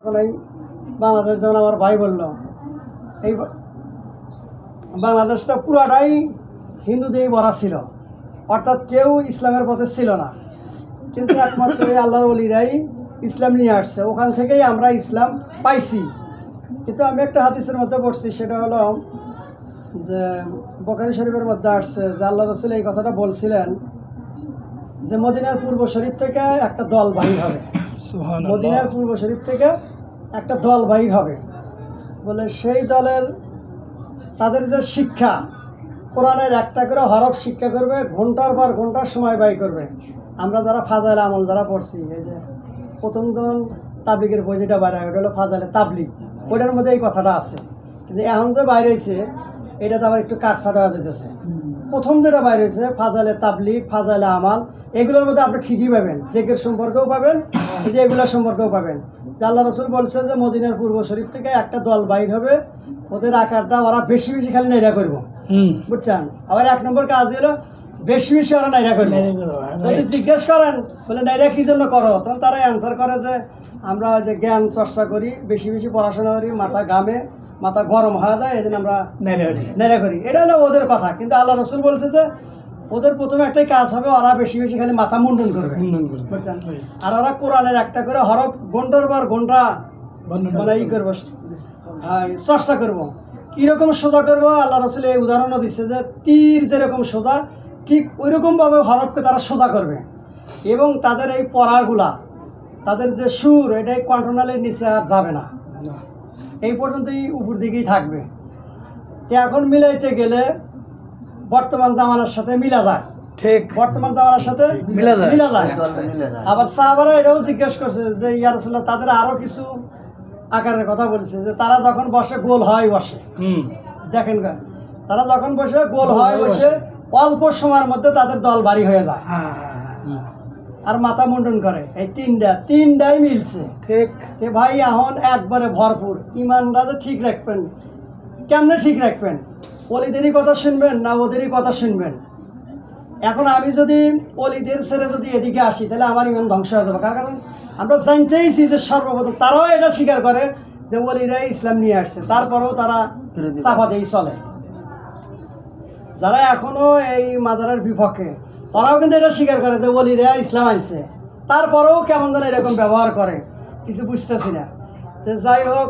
এখন এই বাংলাদেশ যেমন আমার ভাই বলল, এই বাংলাদেশটা পুরাটাই হিন্দু দিয়ে ভরা ছিল, অর্থাৎ কেউ ইসলামের পথে ছিল না। কিন্তু একমাত্র এই আল্লাহর ওলিরাই ইসলাম নিয়ে আসছে, ওখান থেকেই আমরা ইসলাম পাইছি। কিন্তু আমি একটা হাদিসের মধ্যে পড়ছি, সেটা হলো যে বুখারী শরীফের মধ্যে আসছে যে আল্লাহ রাসূল এই কথাটা বলছিলেন যে মদিনার পূর্ব শরীফ থেকে একটা দল বাহির হবে, মদিনার পূর্ব শরীফ থেকে একটা দল বাহির হবে বলে, সেই দলের তাদের যে শিক্ষা, কোরআনের একটা করে হরফ শিক্ষা করবে, ঘন্টার পর ঘন্টার সময় ব্যয় করবে। আমরা যারা ফাজাইল আমল যারা পড়ছি, এই যে প্রথম যখন তাবলিগের বই যেটা বাইরে, ওটা হলো ফাজাইলে তাবলিগ, ওইটার মধ্যে এই কথাটা আছে। কিন্তু এখন যে বাইরে হয়েছে এটা তো আবার একটু কাটছাট হয়ে যেতেছে। প্রথম যেটা বাইরে হয়েছে ফাজাইলে তাবলিগ, ফাজাইলে আমাল, এগুলোর মধ্যে আপনি ঠিকই পাবেন, জেকের সম্পর্কেও পাবেন, এই যে এগুলোর সম্পর্কেও পাবেন। যে আল্লাহ রাসূল বলছে যে মদিনার পূর্ব শরীফ থেকে একটা দল বাইর হবে, ওদের আকারটা ওরা বেশি বেশি খালি নাইরা করবো, বুঝছেন? আবার এক নম্বর কাজ হলো বেশি বেশি ওরা নাইরা করবে। যদি জিজ্ঞেস করেন বলে নাইরা কি জন্য করো, তখন তারা অ্যান্সার করে যে আমরা যে জ্ঞান চর্চা করি, বেশি বেশি পড়াশোনা করি, মাথা ঘামে, মাথা গরম হয়ে যায়, এই জন্য আমরা নাইরা করি। এটা হলো ওদের কথা। কিন্তু আল্লাহ রাসূল বলছে যে ওদের প্রথমে একটাই কাজ হবে, ওরা বেশি বেশি খালি মাথা মুন্ডন করবে, বুঝছেন? আর ওরা কোরআনের একটা করে হরফ ঘন্টার পর ঘন্টা মানে ই করবো, চর্চা করবো। কীরকম সোজা করবো, আল্লাহ রাসূল এই উদাহরণও দিচ্ছে যে তীর যেরকম সোজা, ঠিক ওই রকমভাবে হরফকে তারা সোজা করবে। এবং তাদের এই পড়াগুলা, তাদের যে সুর, এটাই কন্ট্রোলের নিচে আর যাবে না, এই পর্যন্তই উপর দিকেই থাকবে। তো এখন মিলাইতে গেলে বর্তমান জামানার সাথে মিলা যায়, ঠিক বর্তমান জামানার সাথে মিলা যায়। আবার সাহাবারা এটাও জিজ্ঞেস করছে যে ইয়া রাসূলুল্লাহ, তাদের আরো কিছু আকারের কথা বলেছে যে তারা যখন বসে গোল হয় বসে, দেখেন তারা যখন বসে গোল হয় বসে, অল্প সময়ের মধ্যে তাদের দল ভারী হয়ে যায় আর মাথা মুন্ডন করে। এই তিনটাই মিলছে, ঠিক। তে ভাই এখন একবারে ভরপুর ইমানটা যে ঠিক রাখবেন, কেমনে ঠিক রাখবেন? ওলিদেরই কথা শুনবেন না ওদেরই কথা শুনবেন? এখন আমি যদি ওলিদের ছেড়ে যদি এদিকে আসি, তাহলে আমার ইমান ধ্বংস হয়ে যাবে। কারণ আমরা জানতেইছি যে সর্বপ্রথম তারাও এটা স্বীকার করে যে ওলিরাই ইসলাম নিয়ে আসছে, তারপরেও তারা চাপা দিয়েই চলে। যারা এখনো এই মাজারের বিপক্ষে, তারাও কিন্তু এটা স্বীকার করে যে ওলিরা ইসলাম আনছে, তারপরেও কেমন যেন এরকম ব্যবহার করে, কিছু বুঝতেছি না। তো যাই হোক,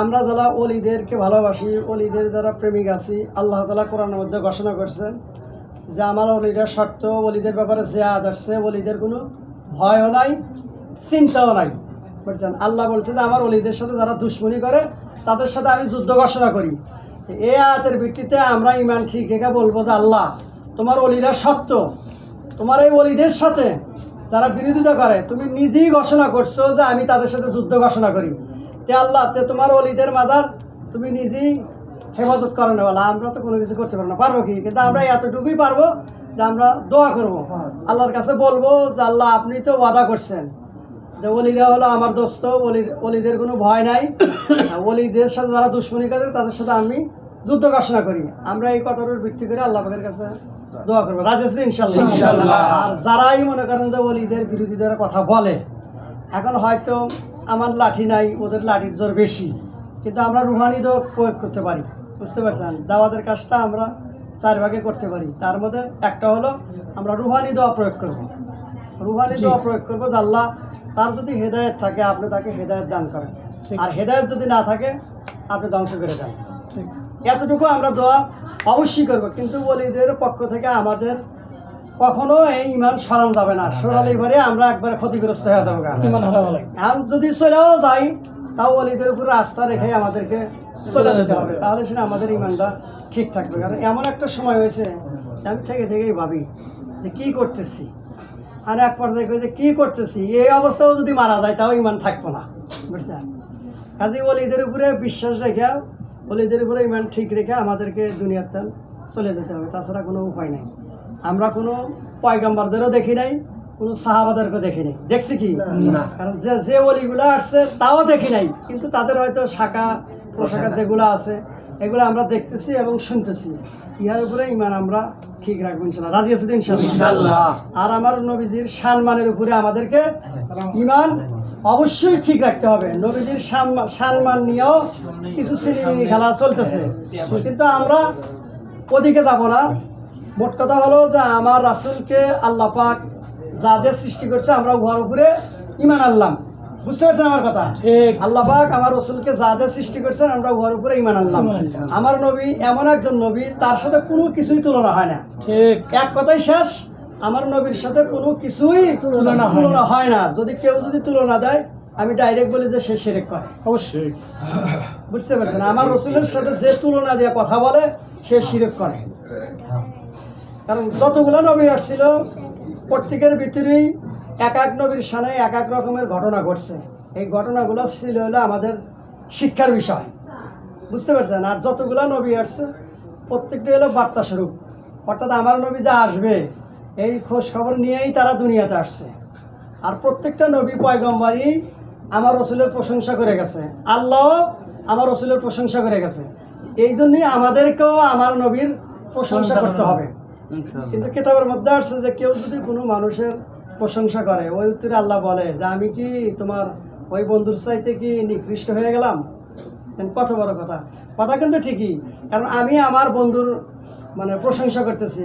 আমরা যারা ওলিদেরকে ভালোবাসি, ওলিদের যারা প্রেমিক আছি, আল্লাহ তাআলা কোরআনের মধ্যে ঘোষণা করছেন যে আমার ওলিদের শর্ত, ওলিদের ব্যাপারে যে আয়াত আসছে, ওলিদের কোনো ভয়ও নাই, চিন্তাও নাই, বুঝছেন? আল্লাহ বলছে যে আমার ওলিদের সাথে যারা দুশ্মনী করে তাদের সাথে আমি যুদ্ধ ঘোষণা করি। এই আয়াতের ভিত্তিতে আমরা ইমান ঠিক রেখে বলবো যে আল্লাহ, তোমার ওলিরা সত্য, তোমার এই ওলিদের সাথে যারা বিরোধিতা করে তুমি নিজেই ঘোষণা করছো যে আমি তাদের সাথে যুদ্ধ ঘোষণা করি। তে আল্লাহ, তে তোমার ওলিদের মাজার তুমি নিজেই হেফাজত করো না। বলা আমরা তো কোনো কিছু করতে পারবো না, পারবো কি? কিন্তু আমরা এতটুকুই পারবো যে আমরা দোয়া করবো, আল্লাহর কাছে বলবো যে আল্লাহ, আপনি তো ওয়াদা করছেন যে ওলিরা হলো আমার দোস্ত, ওলিদের কোনো ভয় নাই, ওলিদের সাথে যারা দুশ্মনী করে তাদের সাথে আমি যুদ্ধ ঘোষণা করি। আমরা এই কথাটার ভিত্তি করে আল্লাহ পাকের কাছে দোয়া করবো, রাজি আছেন ইনশাআল্লাহ। আর যারাই মনে করেন যে ওলিদের বিরোধীদের কথা বলে, এখন হয়তো আমার লাঠি নাই, ওদের লাঠির জোর বেশি, কিন্তু আমরা রুহানি দোয়া প্রয়োগ করতে পারি, বুঝতে পারছেন? দাওয়াতের কাজটা আমরা 4 ভাগে করতে পারি। তার মধ্যে একটা হলো আমরা রুহানি দোয়া প্রয়োগ করব। রুহানি দোয়া প্রয়োগ করবো যে আল্লাহ, তার যদি হেদায়েত থাকে আপনি তাকে হেদায়েত দান করেন, আর হেদায়েত যদি না থাকে আপনি ধ্বংস করে দেন। এতটুকু আমরা দোয়া অবশ্যই করবো। কিন্তু ওলিদের পক্ষ থেকে আমাদের কখনো এই ইমান সরান যাবে না, সরালে এবারে আমরা একবারে ক্ষতিগ্রস্ত হয়ে যাবো। আর যদি চলেও যাই, তাও ওলিদের উপরে আস্থা রেখে আমাদেরকে চলে যেতে হবে, তাহলে সেটা আমাদের ইমানটা ঠিক থাকবে। কারণ এমন একটা সময় হয়েছে, আমি থেকেই ভাবি যে কী করতেছি, আর এক পর্যায়ে কই যে কী করতেছি, এই অবস্থাও যদি মারা যায় তাও ইমান থাকবো না, বুঝছেন? কাজে ওলিদের উপরে বিশ্বাস রেখে, ওলিদের উপরে ইমান ঠিক রেখে আমাদেরকে দুনিয়াতে চলে যেতে হবে, তাছাড়া কোনো উপায় নাই। আমরা কোনো পয়গম্বরদেরও দেখি নাই, কোনো সাহাবাদেরকেও দেখি নাই। দেখছি কি? কারণ যে ওলিগুলো আসছে তাও দেখি নাই, কিন্তু তাদের হয়তো শাখা প্রশাখা যেগুলো আছে এগুলো আমরা দেখতেছি এবং শুনতেছি, ইহার উপরে ইমান আমরা ঠিক রাখবো ইনশাল্লাহ। রাজি আছি তো ইনশাল্লাহ? আর আমার নবীজির সম্মানের উপরে আমাদেরকে ইমান অবশ্যই ঠিক রাখতে হবে। নবীজির সম্মান নিয়েও কিছু ছিনিমিনি খেলা চলতেছে, কিন্তু আমরা ওদিকে যাব না। মোট কথা হলো যে আমার রাসূলকে আল্লাহ পাক যাদের সৃষ্টি করছে আমরা উহার উপরে ইমান আনলাম। বুঝতে পারছেন আমার কথা? আল্লাহ পাক আমার রাসূলকে যাদের সৃষ্টি করছেন আমরা উহার উপরে ইমান আনলাম। আমার নবী এমন একজন নবী, তার সাথে কোনো কিছুই তুলনা হয় না। ঠিক, এক কথাই শেষ, আমার নবীর সাথে কোনো কিছুই তুলনা হয় না। যদি কেউ তুলনা দেয়, আমি ডাইরেক্ট বলি যে সে শিরক করে। অবশ্যই, বুঝতে পারছেন? আমার রাসূলের সাথে যে তুলনা দিয়ে কথা বলে সে শিরক করে। কারণ যতগুলো নবী আসছিল প্রত্যেকের ভিতরেই এক এক নবীর সামনে এক এক রকমের ঘটনা ঘটছে। এই ঘটনাগুলো ছিল হলো আমাদের শিক্ষার বিষয়, বুঝতে পারছেন? আর যতগুলো নবী আসছে প্রত্যেকটা হলো বার্তা স্বরূপ, অর্থাৎ আমার নবী যা আসবে এই খোঁজ খবর নিয়েই তারা দুনিয়াতে আসছে। আর প্রত্যেকটা নবী পয়গম্বরই আমার রাসূলের প্রশংসা করে গেছে, আল্লাহ আমার রাসূলের প্রশংসা করে গেছে। এই জন্যই আমাদেরকেও আমার নবীর প্রশংসা করতে হবে। কিন্তু কিতাবের মধ্যে আসছে যে কেউ যদি কোনো মানুষের প্রশংসা করে, ওই উত্তরে আল্লাহ বলে যে আমি কি তোমার ওই বন্ধুর চাইতে কি নিকৃষ্ট হয়ে গেলাম? কত বড় কথা! কথা কিন্তু ঠিকই, কারণ আমি আমার বন্ধুর মানে প্রশংসা করতেছি,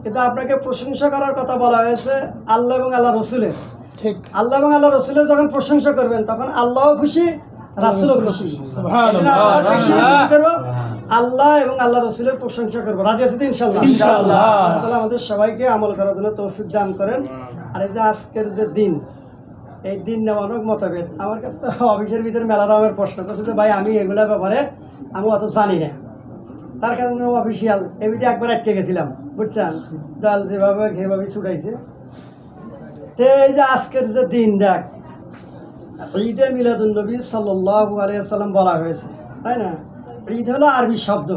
কিন্তু আপনাকে প্রশংসা করার কথা বলা হয়েছে আল্লাহ এবং আল্লাহ রসুলের। ঠিক, আল্লাহ এবং আল্লাহ রসুলের যখন প্রশংসা করবেন তখন আল্লাহও খুশি, রাসূলও খুশি। আল্লাহ এবং আল্লাহ রসুলের প্রশংসা করবো। রাজি আছি তো ইনশাল্লাহ? তাহলে আমাদের সবাইকে আমল করার জন্য তৌফিক দান করেন। আর এই যে আজকের যে দিন, এই দিন নেওয়া অনেক মতভেদ। আমার কাছে তো অফিসের ভিতরে মেলা রকমের প্রশ্ন করছে যে ভাই আমি এগুলোর ব্যাপারে আমি অত জানি না, তার কারণে অফিসিয়াল এমনিতে একবার আটকে গেছিলাম, বুঝছেন? দল যেভাবে সেভাবে ছুটাইছে। তো এই যে আজকের যে দিনটা ঈদে মিলাদুন্নবী সাল্লাল্লাহু আলাইহি ওয়াসাল্লাম বলা হয়েছে, তাই না? ঈদ হলো আরবি শব্দ,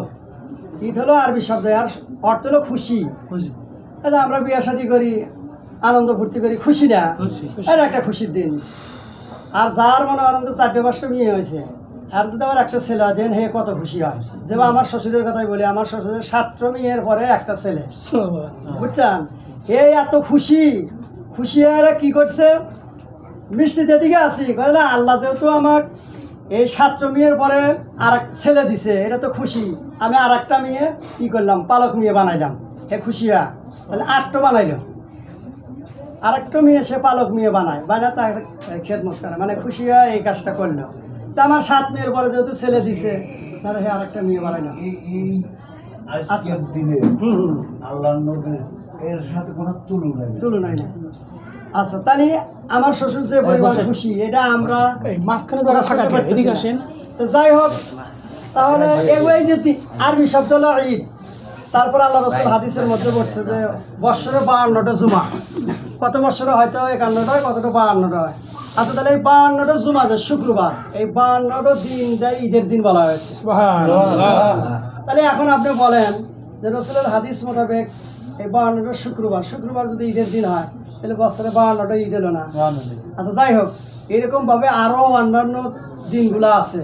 ঈদ হলো আরবি শব্দ, আর অর্থ হলো খুশি। আমরা বিয়ে শাদী করি, আনন্দ ফুর্তি করি, খুশি না? এটা একটা খুশির দিন। আর যার মনে করেন যে 4-5টা মেয়ে হয়েছে, আর যদি আমার একটা ছেলে দেন হে কত খুশি হয়। যেমন আমার শ্বশুরের কথাই বলি, আমার শ্বশুরের 7টা মেয়ের পরে একটা ছেলে, বুঝছেন? এই এত খুশি, খুশি হয়ে কি করছে? মিষ্টিতে দিকে আছি, কয় না আল্লাহ যেহেতু আমার এই 7টা মেয়ের পরে আর এক ছেলে দিছে, এটা তো খুশি, আমি আর একটা মেয়ে কি করলাম, পালক মেয়ে বানাইলাম। হে খুশি হয়, তাহলে 8টা বানাইলাম। আর একটা মেয়ে সে পালক মেয়ে বানায়, তার খেদমত করে, মানে খুশি হয় এই কাজটা করলো। তা আমার 7 মেয়ের পরে যেহেতু ছেলে দিছে, তাহলে হে আর একটা মেয়ে বানাইলাম। আজকের দিনে আল্লাহর নবীর এর সাথে কোনো তুলনাই না। আচ্ছা, তাহলে আমার শ্বশুর যে পরিমাণ খুশি, এটা আমরা মাঝখানে যারা থাকা এদিকে আসেন। তো যাই হোক, তাহলে এগুলোই যে আরবি শব্দ হলো ঈদ। তারপর আল্লাহ রাসূল হাদিসের মধ্যে বলছে যে বৎসরে 52টা জুমা, কত বৎসরে হয়তো 51টা হয়, কতটা 52টা হয়। আচ্ছা, তাহলে এই 52টা জুমা যে শুক্রবার, এই 52টা দিনটাই ঈদের দিন বলা হয়েছে। তাহলে এখন আপনি বলেন যে রাসূলের হাদিস মোতাবেক এই 52টা শুক্রবার যদি ঈদের দিন হয়, তাহলে বছরে 52টা ঈদ এলো না? আচ্ছা, যাই হোক, এরকমভাবে আরও অন্যান্য দিনগুলো আছে।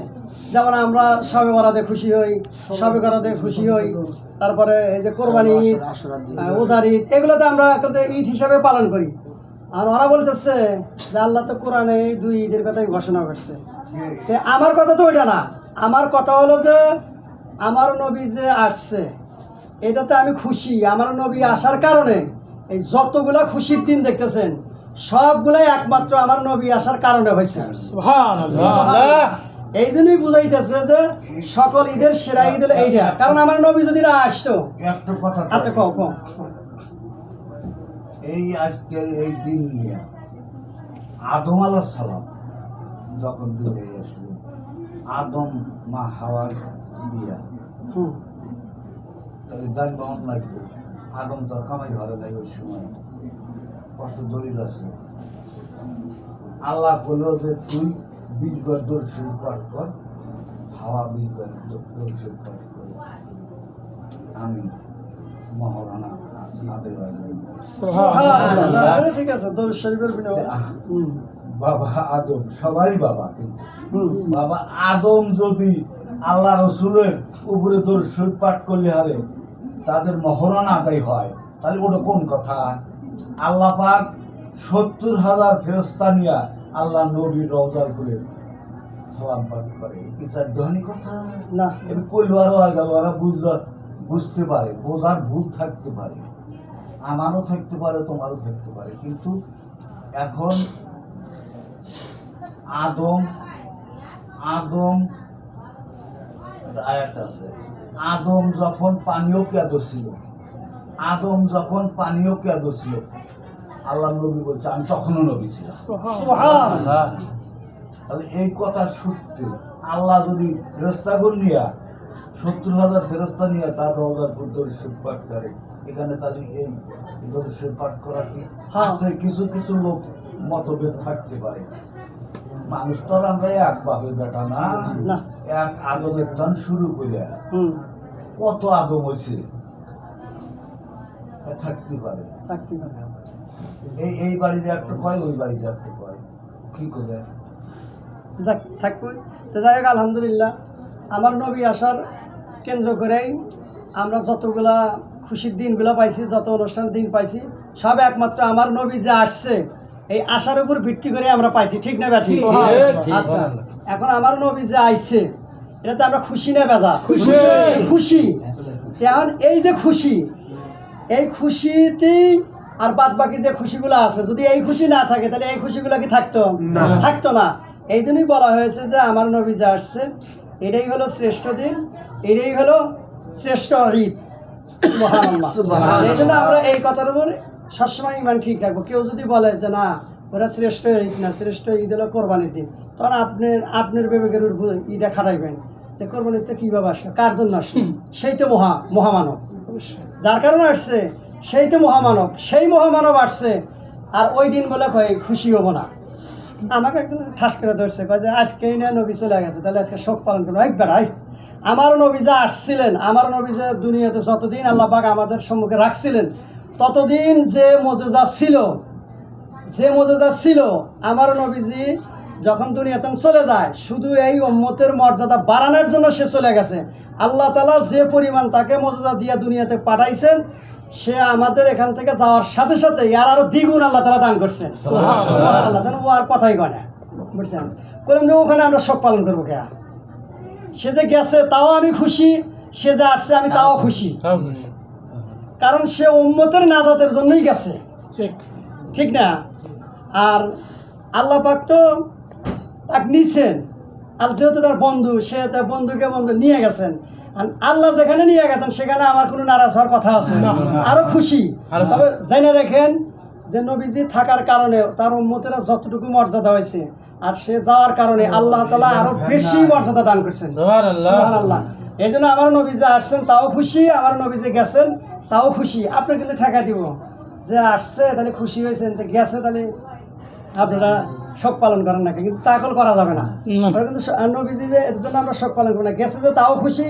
যেমন আমরা শবে বরাতে খুশি হই, শবে করাতে খুশি হই, তারপরে এই যে কোরবানি ঈদ, উজার ঈদ, এগুলোতে আমরা ঈদ হিসাবে পালন করি। আর ওরা বলতেছে যে আল্লাহ তো কোরআনে এই 2 ঈদের কথাই ঘোষণা করছে। আমার কথা তো ওইটা না, আমার কথা হলো যে আমার নবী যে আসছে এটাতে আমি খুশি। আমার নবী আসার কারণে এই যতগুলা খুশির দিন দেখতেছেন সবগুলাই একমাত্র আমার নবী আসার কারণে হয়েছে। এই জন্যই বুঝাইতেছে যে সকল ঈদের সেরা ঈদ হলো এইটা, কারণ আমার নবী যদি না আসতো। একটা কথা, আচ্ছা কও। এই আজকের এই দিন নিয়ে আদম আলাইহিস সালাম যখন দুনিয়ায় আসলেন, আদম মা হাওয়ার বিয়া, তাহলে দান বহন লাগবে। আদম তোর কামাই ঘরে নাই, ওই সময় কষ্ট দলিল আছে। আল্লাহ বলল যে তুই 20 বার দর্শন পাঠ কর, হাওয়া 20 বার দর্শন পাঠ কর, আমি মহারানা আদেশ সুবহানাল্লাহ। ঠিক আছে, দরুদ শরীফের বিনা বাবা আদম সবারই বাবা, কিন্তু বাবা আদম যদি আল্লাহ রসুলের উপরে দরুদ শরীফ পাঠ করলে হারে তাদের মহরণা আদায় হয়, তাহলে ওটা কোন কথা? আল্লাহ পাক 70,000 ফেরেশতা নিয়া আল্লাহ নবীর রওজার করে সালাম পাঠ করে, কি স্যার দহনি কথা না। এটা কইলো আরো হয়ে গেল, ওরা বুঝতে পারে, বোঝার ভুল থাকতে পারে, আমারও থাকতে পারে, তোমারও থাকতে পারে। কিন্তু এখন আদম একটা আয়াত আছে, আদম যখন পানীয় কেঁদো ছিল, আল্লাহ নবী বলছে আমি তখনও নবী ছিলাম। সুবহানাল্লাহ। তাহলে এই কথা সত্যি, আল্লাহ যদি ফেরেশতাগণ নিয়া 70,000 ফেরেশতা নিয়ে তার রওজার পর দরুদ শরীফ পাঠ করে, এখানে তাহলে এই দরুদ শরীফ পাঠ করা কি আছে? কিছু কিছু লোক মতভেদ থাকতে পারে, মানুষ তো আর আমরা একভাবে বেটা না, না। এক আদমের টান শুরু করে কত আদম হয়েছে থাকতে পারে। থাকতে পারে। এই বাড়িতে একটা কয়, ওই বাড়িতে একটা কয়, কি করে? যাক থাকবো। তো যাই হোক, আলহামদুলিল্লাহ আমার নবী আসার কেন্দ্র করেই আমরা যতগুলা খুশির দিনগুলো পাইছি, যত অনুষ্ঠানের দিন পাইছি, সব একমাত্র আমার নবী যে আসছে এই আশার উপর ভিত্তি করে আমরা পাইছি, ঠিক না ব্যাঠি? আচ্ছা, এখন আমার নবী যে আইছে এটাতে আমরা খুশি না বেজা? খুশি। এখন এই যে খুশি, এই খুশিতেই আর বাদ বাকি যে খুশিগুলো আছে, যদি এই খুশি না থাকে তাহলে এই খুশিগুলো কি থাকতো? থাকতো না। এই জন্যই বলা হয়েছে যে আমার নবী যে আসছে এটাই হলো শ্রেষ্ঠ দিন, এটাই হলো শ্রেষ্ঠ ঈদ। সুবহানাল্লাহ। এই জন্য আমরা এই কথার উপর সবসময় ইমান ঠিক রাখবো। কেউ যদি বলে যে না ওরা শ্রেষ্ঠ ঈদ না, শ্রেষ্ঠ ঈদ হলো কোরবানির দিন, তখন আপনার বিবেকের উপর ঈদে খাটাইবেন যে কোরবানির তো কীভাবে আসে, কার জন্য আসে? সেই তো মহামানব, যার কারণে আসছে সেই তো মহামানব, সেই মহামানব আসছে। আর ওই দিন বলে কয় খুশি হবো না। আমাকে একজন ঠাস করে ধরছে, কয় যে আজকেই না নবী চলে গেছে, তাহলে আজকে শোক পালন করবো। এক বেড়াই, আমার নবী যা আসছিলেন, আমার নবী যে দুনিয়াতে যতদিন আল্লাহ পাক আমাদের সম্মুখে রাখছিলেন, ততদিন যে মজেজা ছিল, আমার নবীজি যখন দুনিয়াতে চলে যায় শুধু এই উম্মতের মর্যাদা বাড়ানোর জন্য সে চলে গেছে। আল্লাহ তাআলা যে পরিমাণ তাকে মর্যাদা দিয়ে দুনিয়াতে পাঠাইছেন, সে আমাদের এখান থেকে যাওয়ার সাথে সাথে আর আরো দ্বিগুণ আল্লাহ তাআলা দান করছেন। সুবহানাল্লাহ। যেন ও আর কথাই কয় না, বুঝছেন? বললাম যে ওখানে আমরা শোক পালন করবো কে? সে যে গেছে তাও আমি খুশি, সে যে আসছে আমি তাও খুশি, কারণ সে উম্মতের নাজাতের জন্যই গেছে, ঠিক না? আর আল্লাহ পাক তো তাকে নিছেন, আর যেহেতু তার বন্ধু, সে তার বন্ধুকে নিয়ে গেছেন। আর আল্লাহ যেখানে নিয়ে গেছেন সেখানে আমার কোনো নারাজ হওয়ার কথা আছে? আরো খুশি। তবে জেনে রাখেন যে নবীজি থাকার কারণে তার উম্মতেরা যতটুকু মর্যাদা হয়েছে, আর সে যাওয়ার কারণে আল্লাহ তাআলা আরো বেশি মর্যাদা দান করছেন। সুবহানাল্লাহ। এই জন্য আমার নবী যে আসছেন তাও খুশি, আমার নবী যে গেছেন তাও খুশি। আপনি কিন্তু ঠেকা দিব যে আসছে তাহলে খুশি হয়েছেন, তো গেছে তাহলে আপনারা শোক পালন করেন নাকি? কিন্তু তা এখন করা যাবে না। ওরা কিন্তু নবীজি যে এর জন্য আমরা শোক পালন করি না, গেছে যে তাও খুশি,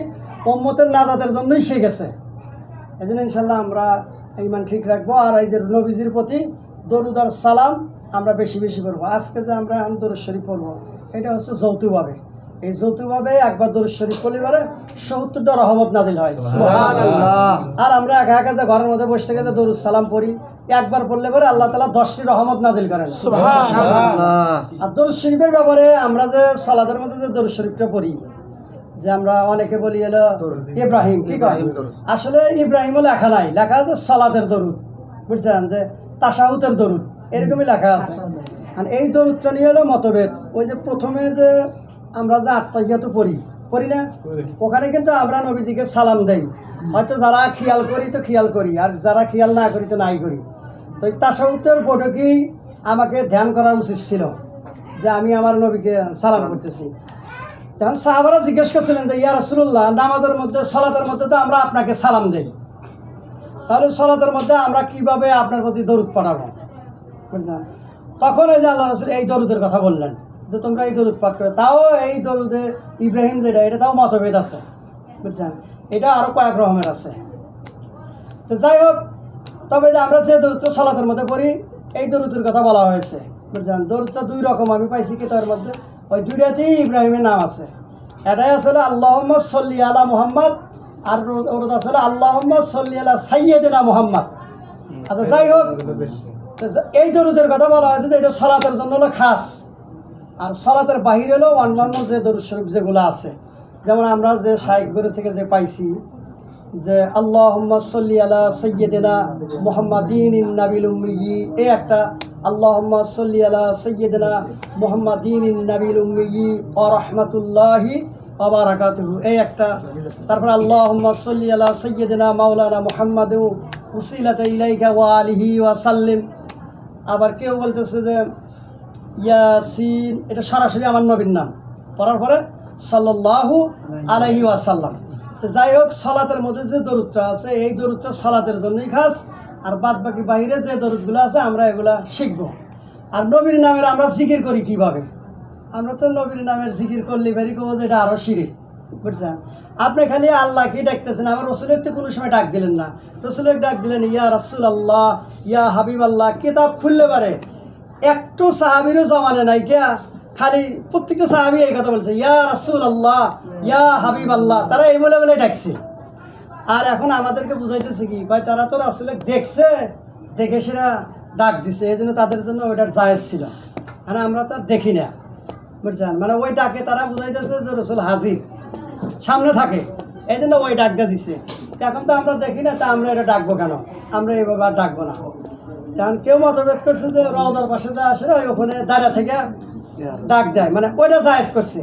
উম্মতের নাজাতের জন্যই সে গেছে। এই জন্য ইনশাল্লাহ আমরা ইমান ঠিক রাখবো। আর এই যে নবীজির প্রতি দরুদ আর সালাম আমরা বেশি বেশি করবো। আজকে যে আমরা দরুদ শরীফ পড়বো, এটা হচ্ছে যৌতুকভাবে। এই যৌতুকভাবে একবার দরুদ শরীফ পড়লে পারে 70টা রহমত নাজিল হয়। সুবহানাল্লাহ। আর আমরা একা একা যে ঘরের মধ্যে বসে থেকে যে দরুদ সালাম পড়ি, একবার পড়লে পরে আল্লাহ তাআলা 10টি রহমত নাজিল করেন। সুবহানাল্লাহ। আর দরুদ শরীফের ব্যাপারে আমরা যে সালাতের মধ্যে যে দরুদ শরীফটা পড়ি, যে আমরা অনেকে বলি এলো ইব্রাহিম, কি কয়? আসলে ইব্রাহিম লেখা নাই, লেখা আছে সালাতের দরুদ, বুঝছেন? যে তাশাহুদের দরুদ এরকমই লেখা আছে। আর এই দরুদটা নিয়ে হলো মতভেদ। ওই যে প্রথমে যে আমরা যে আত্মাহিয়াত পড়ি না, ওখানে কিন্তু আমরা নবীজিকে সালাম দেই। হয়তো যারা খেয়াল করি তো খেয়াল করি, আর যারা খেয়াল না করি তো নাই করি। তো এই তাশাহুদের বৈঠকেই আমাকে ধ্যান করা উচিত ছিল যে আমি আমার নবীকে সালাম করতেছি। তখন সাহাবারা জিজ্ঞেস করছিলেন যে ইয়া রাসূলুল্লাহ, নামাজের মধ্যে সলাতের মধ্যে তো আমরা আপনাকে সালাম দেই, তাহলে সলাতের মধ্যে আমরা কিভাবে আপনার প্রতি দরুদ পাঠাবো? বুঝলেন? তখন এই যে আল্লাহ রাসূল এই দরুদের কথা বললেন যে তোমরা এই দরুদ পাঠ করো। তাও এই দরুদে ইব্রাহিম যেটা, এটা তাও মতভেদ আছে, বুঝছেন? এটা আরও কয়েক রকমের আছে। তো যাই হোক, তবে যে আমরা যে দরুদটা সলাতের মধ্যে পড়ি, এই দরুদের কথা বলা হয়েছে, বুঝছেন? দরুদটা দুই রকম আমি পাইছি কিতাবের মধ্যে, ওই দুইটাতেই ইব্রাহিমের নাম আছে। এটাই আসলে আল্লাহুম্মা সাল্লি আলা মুহাম্মদ, আর ওটা আসলে আল্লাহুম্মা সাল্লি আলা সাইয়্যিদিনা মুহাম্মদ। আচ্ছা যাই হোক, এই দরুদের কথা বলা হয়েছে যে এটা সালাতের জন্য হলো খাস, আর সালাতের বাহিরে হলো অন্যান্য যে দরুদ শরীফ যেগুলো আছে, যেমন আমরা যে শাইখগুলো থেকে যে পাইছি যে আল্লাহুম্মা সাল্লি আলা সাইয়্যিদিনা মুহাম্মাদিন নাবিল উম্মি, এই একটা আল্লাহুম্মা সাল্লি আলা সাইয়্যিদিনা মুহাম্মাদিন নাবিল উম্মি ওয়া রাহমাতুল্লাহি ওয়া বারাকাতুহু, এই একটা। তারপর আল্লাহুম্মা সাল্লি আলা সাইয়্যিদিনা মাওলানা মুহাম্মাদু উসিলাতা ইলাইকা ওয়া আলিহি ওয়া সাল্লিম। আবার কেউ বলতেছে যে ইয়াসিন, এটা সরাসরি আমার নবীর নাম, পড়ার পরে সাল্লাল্লাহু আলাইহি ওয়াসাল্লাম। তো যাই হোক, সালাতের মধ্যে যে দরুদটা আছে এই দরুদটা সালাতের জন্যই খাস, আর বাদ বাকি বাইরে যে দরুদগুলো আছে আমরা এগুলা শিখবো। আর নবীর নামের আমরা জিকির করি কিভাবে? আমরা তো নবীর নামের জিকির করলে বেরি করবো যে এটা আরও শিরিক, বুঝছেন? আপনি খালি আল্লাহকে ডাকতেছেন, আমার রসুলের তো কোনো সময় ডাক দিলেন না। রসুলের ডাক দিলেন ইয়া রাসূল আল্লাহ, ইয়া হাবিব আল্লাহ। কিতাব খুললে পারে একটু সাহাবিরও জমানে নাই কে, খালি প্রত্যেকটা সাহাবি এই কথা বলছে ইয়া রাসূল আল্লাহ, ইয়া হাবিব আল্লাহ, তারা এই বলে বলে ডাকছে। আর এখন আমাদেরকে বুঝাইতেছে কি ভাই, তারা তো রাসূলকে দেখছে, দেখে সেরা ডাক দিছে, এই জন্য তাদের জন্য ওইটার জায়েজ ছিল। আর আমরা তো আর দেখি না, বুঝছেন? মানে ওই ডাকে তারা বুঝাইতেছে যে রসুল হাজির সামনে থাকে, এই জন্য ওই ডাকটা দিছে। তো এখন তো আমরা দেখি না, তা আমরা এটা ডাকবো কেন? আমরা এইভাবে আর ডাকবো না। কারণ কেউ মতভেদ করছে যে রওজার পাশে যা আসে না, ওখানে দাঁড়া থেকে ডাক দেয়, মানে ওইটা জায়েজ করছে।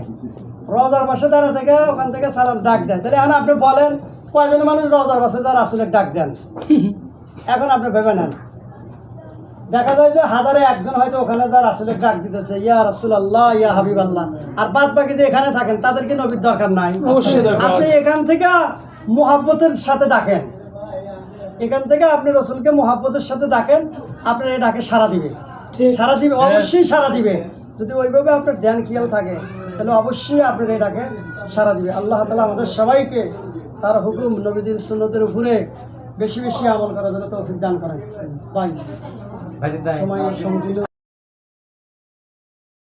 রওজার পাশে দাঁড়া থেকে ওখান থেকে সালাম ডাক দেয়। তাহলে এখন আপনি বলেন কয়জন মানুষ রওজার পাশে যা রাসূলের ডাক দেন? এখন আপনি ভেবে নেন, দেখা যায় যে হাজারে একজন হয়তো ওখানে যা রাসূলের ডাক দিতেছে ইয়া রাসূল আল্লাহ, ইয়া হাবিব আল্লাহ, আর বাদ বাকি যে এখানে থাকেন তাদেরকে নবীর দরকার নাই। অবশ্যই দরকার। আপনি এখান থেকে মুহাব্বতের সাথে ডাকেন, এখান থেকে আপনি রসুলকে মুহাব্বতের সাথে ডাকেন, আপনার এই ডাকে সাড়া দিবে, ঠিক। সাড়া দিবে, অবশ্যই সাড়া দিবে। যদি ওইভাবে আপনার ধ্যান খেয়াল থাকে তাহলে অবশ্যই আপনার এই ডাকে সাড়া দিবে। আল্লাহ তাআলা আমাদের সবাইকে তার হুকুম নবীদের সুন্নতের উপরে বেশি বেশি আমল করার জন্য তৌফিক দান করেন। বাই সময় সংকীর্ণ।